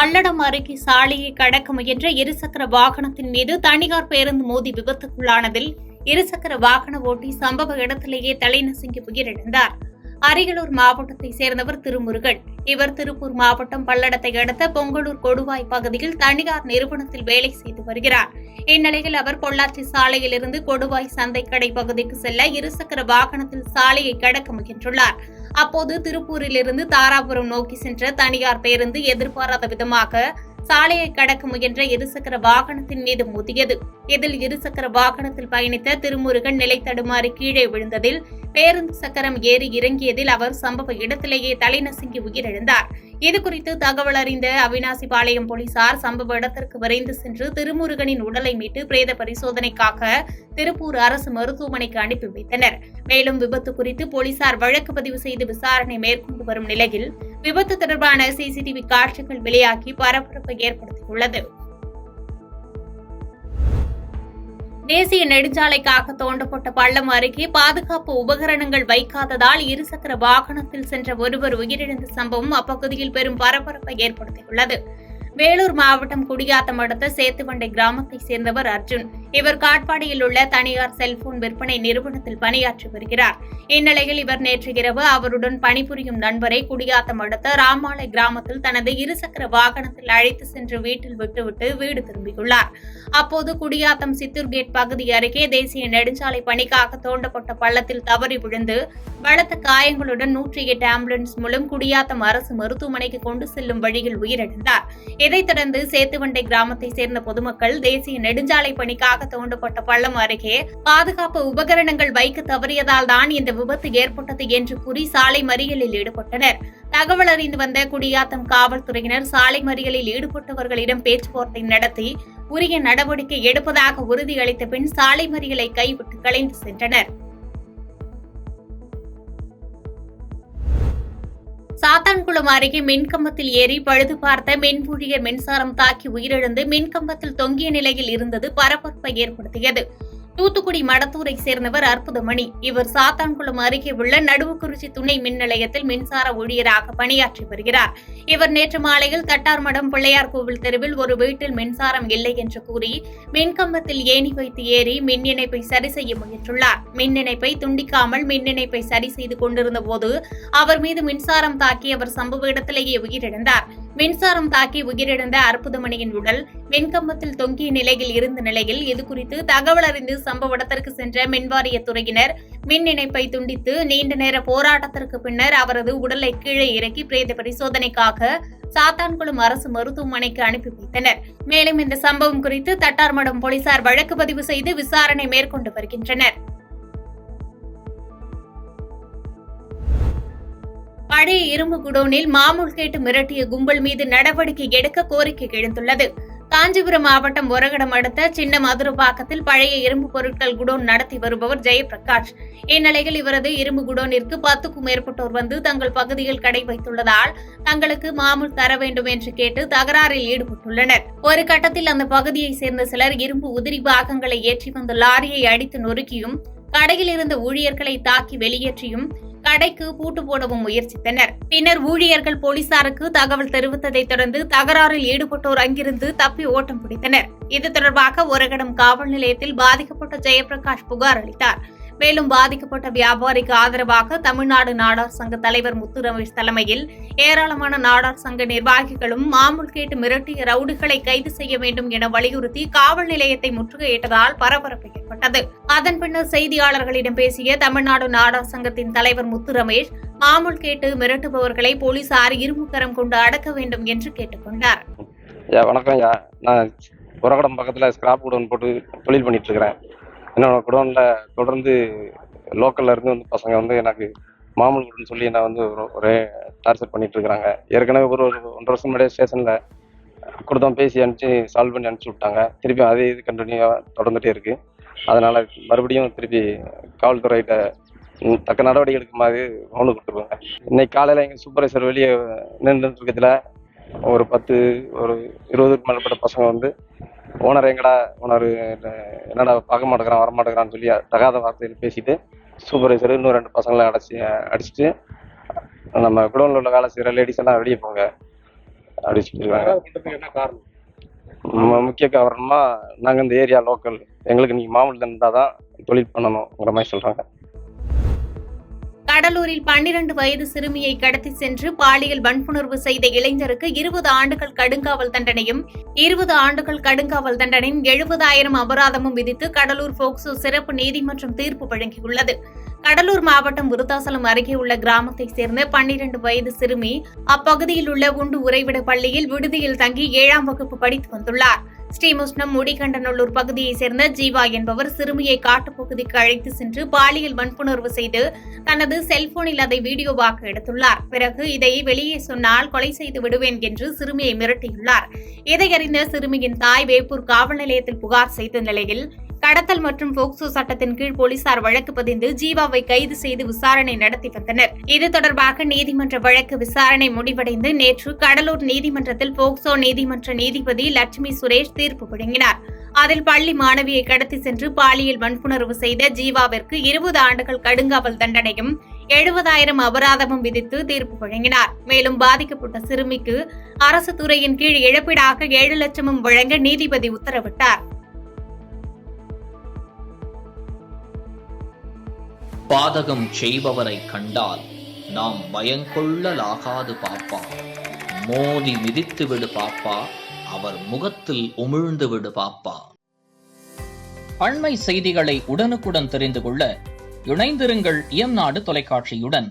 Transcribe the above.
பல்லடம் அருகே சாலையை கடக்க முயன்ற இருசக்கர வாகனத்தின் மீது தனியார் பேருந்து மோதி விபத்துக்குள்ளானதில் இருசக்கர வாகன ஓட்டி சம்பவ இடத்திலேயே தலைநசுங்கி உயிரிழந்தார். அரியலூர் மாவட்டத்தைச் சேர்ந்தவர் திருமுருகன். இவர் திருப்பூர் மாவட்டம் பல்லடத்தை அடுத்த பொங்கலூர் கொடுவாய் பகுதியில் தனியார் நிறுவனத்தில் வேலை செய்து வருகிறார். இந்நிலையில் அவர் பொள்ளாச்சி சாலையிலிருந்து கொடுவாய் சந்தைக்கடை பகுதிக்கு செல்ல இருசக்கர வாகனத்தில் சாலையை கடக்க முயன்றுள்ளார். அப்போது திருப்பூரிலிருந்து தாராபுரம் நோக்கி சென்ற தனியார் பேருந்து எதிர்பாராத விதமாக சாலையை கடக்க முயன்ற இருசக்கர வாகனத்தின் மீது மோதியது. இதில் இருசக்கர வாகனத்தில் பயணித்த திருமுருகன் நிலை தடுமாறி கீழே விழுந்ததில் பேருந்து சக்கரம் ஏறி இறங்கியதில் அவர் சம்பவ இடத்திலேயே தலைநசுங்கி உயிரிழந்தார். இதுகுறித்து தகவல் அறிந்த அவினாசிபாளையம் போலீசார் சம்பவ இடத்திற்கு விரைந்து சென்று திருமுருகனின் உடலை மீட்டு பிரேத பரிசோதனைக்காக திருப்பூர் அரசு மருத்துவமனைக்கு அனுப்பி வைத்தனர். மேலும் விபத்து குறித்து போலீசார் வழக்கு பதிவு செய்து விசாரணை மேற்கொண்டு வரும் நிலையில் விபத்து தொடர்பான சிசிடிவி காட்சிகள் வெளியாகி பரபரப்பை ஏற்படுத்தியுள்ளது. தேசிய நெடுஞ்சாலைக்காக தோண்டப்பட்ட பள்ளம் அருகே பாதுகாப்பு உபகரணங்கள் வைக்காததால் இருசக்கர வாகனத்தில் சென்ற ஒருவர் உயிரிழந்த சம்பவம் அப்பகுதியில் பெரும் பரபரப்பை ஏற்படுத்தியுள்ளது. வேலூர் மாவட்டம் குடியாத்தம் அடுத்த சேத்துவண்டை கிராமத்தைச் சேர்ந்தவர் அர்ஜுன். இவர் காட்பாடியில் உள்ள தனியார் செல்போன் விற்பனை நிறுவனத்தில் பணியாற்றி வருகிறார். இந்நிலையில் இவர் நேற்று இரவு அவருடன் பணிபுரியும் நண்பரை குடியாத்தம் அடுத்த ராமாலை கிராமத்தில் தனது இருசக்கர வாகனத்தில் அழைத்து சென்று வீட்டில் விட்டுவிட்டு வீடு திரும்பியுள்ளார். அப்போது குடியாத்தம் சித்தூர் கேட் பகுதி அருகே தேசிய நெடுஞ்சாலை பணிக்காக தோண்டப்பட்ட பள்ளத்தில் தவறி விழுந்து பலத்த காயங்களுடன் 108 ஆம்புலன்ஸ் மூலம் குடியாத்தம் அரசு மருத்துவமனைக்கு கொண்டு செல்லும் வழியில் உயிரிழந்தார். இதைத் தொடர்ந்து சேத்துவண்டை கிராமத்தைச் சேர்ந்த பொதுமக்கள் தேசிய நெடுஞ்சாலை பணிக்காக தோண்டப்பட்ட பள்ளம் அருகே பாதுகாப்பு உபகரணங்கள் வைக்க தவறியதால் தான் இந்த விபத்து ஏற்பட்டது என்று கூறி சாலை மறியலில் ஈடுபட்டனர். தகவல் அறிந்து வந்த குடியாத்தம் காவல்துறையினர் சாலை மறியலில் ஈடுபட்டவர்களிடம் பேச்சுவார்த்தை நடத்தி உரிய நடவடிக்கை எடுப்பதாக உறுதியளித்த பின் சாலை மறியலை கைவிட்டு கலைந்து சென்றனர். சாத்தான்குளம் அருகே மின்கம்பத்தில் ஏறி பழுது பார்த்த மின் ஊழியர் மின்சாரம் தாக்கி உயிரிழந்து மின்கம்பத்தில் தொங்கிய நிலையில் இருந்தது பரபரப்பை ஏற்படுத்தியது. தூத்துக்குடி மடத்தூரை சேர்ந்தவர் அற்புதமணி. இவர் சாத்தான்குளம் அருகே உள்ள நடுவுக்குறிச்சி துணை மின் நிலையத்தில் மின்சார ஊழியராக பணியாற்றி வருகிறார். இவர் நேற்று மாலையில் தட்டார்மடம் பிள்ளையார் கோவில் தெருவில் ஒரு வீட்டில் மின்சாரம் இல்லை என்று கூறி மின்கம்பத்தில் ஏணி வைத்து ஏறி மின் இணைப்பை சரி செய்ய முயன்றுள்ளார். மின் இணைப்பை துண்டிக்காமல் மின் இணைப்பை சரி செய்து கொண்டிருந்த போது அவர் மீது மின்சாரம் தாக்கி அவர் சம்பவ இடத்திலேயே உயிரிழந்தார். மின்சாரம் தாக்கி உயிரிழந்த அற்புதமணியின் உடல் மின்கம்பத்தில் தொங்கிய நிலையில் இருந்த நிலையில் இதுகுறித்து தகவல் அறிந்து சம்பவ இடத்திற்கு சென்ற மின்வாரியத்துறையினர் மின் இணைப்பை துண்டித்து நீண்ட நேர போராட்டத்திற்கு பின்னர் அவரது உடலை கீழே இறக்கி பிரேத பரிசோதனைக்காக சாத்தான்குளம் அரசு மருத்துவமனைக்கு அனுப்பி வைத்தனர். மேலும் இந்த சம்பவம் குறித்து தட்டார்மடம் போலீசார் வழக்கு பதிவு செய்து விசாரணை மேற்கொண்டு வருகின்றனர். பழைய இரும்பு குடோனில் மாமூல் கேட்டு மிரட்டிய கும்பல் மீது நடவடிக்கை எடுக்க கோரிக்கை எழுந்துள்ளது. காஞ்சிபுரம் மாவட்டம் ஒரகடம் அடுத்த சின்ன மதுரப்பாக்கத்தில் பழைய இரும்பு பொருட்கள் குடோன் நடத்தி வருபவர் ஜெயபிரகாஷ். இந்நிலையில் இவரது இரும்பு குடோனிற்கு 10க்கும் மேற்பட்டோர் வந்து தங்கள் பகுதியில் கடை வைத்துள்ளதால் தங்களுக்கு மாமூல் தர வேண்டும் என்று கேட்டு தகராறில் ஈடுபட்டுள்ளனர். ஒரு கட்டத்தில் அந்த பகுதியைச் சேர்ந்த சிலர் இரும்பு உதிரி பாகங்களை ஏற்றி வந்த லாரியை அடித்து நொறுக்கியும் கடையில் இருந்த ஊழியர்களை தாக்கி வெளியேற்றியும் கடைக்கு பூட்டு போடவும் முயற்சித்தனர். பின்னர் ஊழியர்கள் போலீசாருக்கு தகவல் தெரிவித்ததை தொடர்ந்து தகராறில் ஈடுபட்டோர் அங்கிருந்து தப்பி ஓட்டம் பிடித்தனர். இது தொடர்பாக ஒரகடம் காவல் நிலையத்தில் பாதிக்கப்பட்ட ஜெயபிரகாஷ் புகார் அளித்தார். மேலும் பாதிக்கப்பட்ட வியாபாரிக்கு ஆதரவாக தமிழ்நாடு நாடார் சங்க தலைவர் முத்து ரமேஷ் தலைமையில் ஏராளமான நாடார் சங்க நிர்வாகிகளும் மாமூல் கேட்டு மிரட்டிய ரவுடிகளை கைது செய்ய வேண்டும் என வலியுறுத்தி காவல் நிலையத்தை முற்றுகையிட்டதால் பரபரப்பு ஏற்பட்டது. அதன் பின்னர் செய்தியாளர்களிடம் பேசிய தமிழ்நாடு நாடார் சங்கத்தின் தலைவர் முத்து ரமேஷ் மாமூல் கேட்டு மிரட்டுபவர்களை போலீசார் இரும்புக்கரம் கொண்டு அடக்க வேண்டும் என்று கேட்டுக் கொண்டார். வணக்கம், நான் உரகடம் பக்கத்தில் ஸ்கிராப் குடோன் போட்டு தொழில் பண்ணிட்டு இருக்கிறேன். என்னோட குடோனில் தொடர்ந்து லோக்கல்ல இருந்து வந்து பசங்க வந்து எனக்கு மாமூல் குடோன்னு சொல்லி என்ன வந்து ஒரே டார்ச்சர் பண்ணிட்டு இருக்கிறாங்க. ஏற்கனவே ஒரு 1.5 வருஷம் முன்னாடியே ஸ்டேஷனில் கொடுத்தோம், பேசி அனுப்பிச்சு சால்வ் பண்ணி அனுப்பிச்சி விட்டாங்க. திருப்பி அதே இது கண்டினியூவாக தொடர்ந்துட்டே இருக்கு. அதனால மறுபடியும் திருப்பி காவல்துறையிட்ட தக்க நடவடிக்கை எடுக்குமாறு மனு கொடுத்துருவாங்க. இன்னைக்கு காலையில் எங்கள் சூப்பர்வைசர் வெளியே நின்று இருக்கிறதுல ஒரு 20க்கும் மேற்பட்ட பசங்க வந்து ஓனர் என்னடா பார்க்க மாட்டேங்கிறான் வரமாட்டேங்கிறான்னு சொல்லி தகாத வார்த்தையில் பேசிட்டு சூப்பர்வைசர் இன்னும் 2 பசங்களை அடிச்சுட்டு நம்ம குடோனில் உள்ள வேலை செய்கிற லேடிஸ் எல்லாம் வெளியே போங்க, அடிச்சுட்டு இருக்காங்க. என்ன காரணம்? முக்கிய காரணமா நாங்கள் இந்த ஏரியா லோக்கல், எங்களுக்கு நீங்க மாமூல் தண்டா தான் தொழில் பண்ணணுங்கிற மாதிரி சொல்றாங்க. கடலூரில் 12 வயது சிறுமியை கடத்தி சென்று பாலியல் வன்புணர்வு செய்த இளைஞருக்கு 20 ஆண்டுகள் கடுங்காவல் தண்டனையும் 20 ஆண்டுகள் கடுங்காவல் தண்டனையும் 70,000 அபராதமும் விதித்து கடலூர் போக்சோ சிறப்பு நீதிமன்றம் தீர்ப்பு வழங்கியுள்ளது. கடலூர் மாவட்டம் விருத்தாசலம் அருகே உள்ள கிராமத்தைச் சேர்ந்த 12 வயது சிறுமி அப்பகுதியில் உள்ள உண்டு உறைவிட பள்ளியில் விடுதியில் தங்கி 7ஆம் வகுப்பு படித்து வந்துள்ளார். ஸ்ரீமுஷ்ணம் முடிகண்டநல்லூர் பகுதியைச் சேர்ந்த ஜீவா என்பவர் சிறுமியை காட்டுப்பகுதிக்கு அழைத்து சென்று பாலியல் வன்புணர்வு செய்து தனது செல்போனில் அதை வீடியோவாக எடுத்துள்ளார். பிறகு இதை வெளியே சொன்னால் கொலை செய்து விடுவேன் என்று சிறுமியை மிரட்டியுள்ளார். இதையறிந்த சிறுமியின் தாய் வேப்பூர் காவல் நிலையத்தில் புகார் செய்த நிலையில் கடத்தல் மற்றும் போக்சோ சட்டத்தின் கீழ் போலீசார் வழக்கு பதிந்து ஜீவாவை கைது செய்து விசாரணை நடத்தி வந்தனர். இது தொடர்பாக நீதிமன்ற வழக்கு விசாரணை முடிவடைந்து நேற்று கடலூர் நீதிமன்றத்தில் போக்சோ நீதிமன்ற நீதிபதி லட்சுமி சுரேஷ் தீர்ப்பு வழங்கினார். அதில் பள்ளி மாணவியை கடத்தி சென்று பாலியல் வன்புணர்வு செய்த ஜீவாவிற்கு 20 ஆண்டுகள் கடுங்காவல் தண்டனையும் 70,000 அபராதமும் விதித்து தீர்ப்பு வழங்கினார். மேலும் பாதிக்கப்பட்ட சிறுமிக்கு அரசு துறையின் கீழ் இழப்பீடாக 7 லட்சமும் வழங்க நீதிபதி உத்தரவிட்டார். பாதகம் செய்பவரை கண்டால் நாம் பயங்கொள்ளலாகாது பாப்பா, மோதி மிதித்து விடு பாப்பா, அவர் முகத்தில் உமிழ்ந்து விடு பாப்பா. அண்மை செய்திகளை உடனுக்குடன் தெரிந்து கொள்ள இணைந்திருங்கள் இயம்நாடு தொலைக்காட்சியுடன்.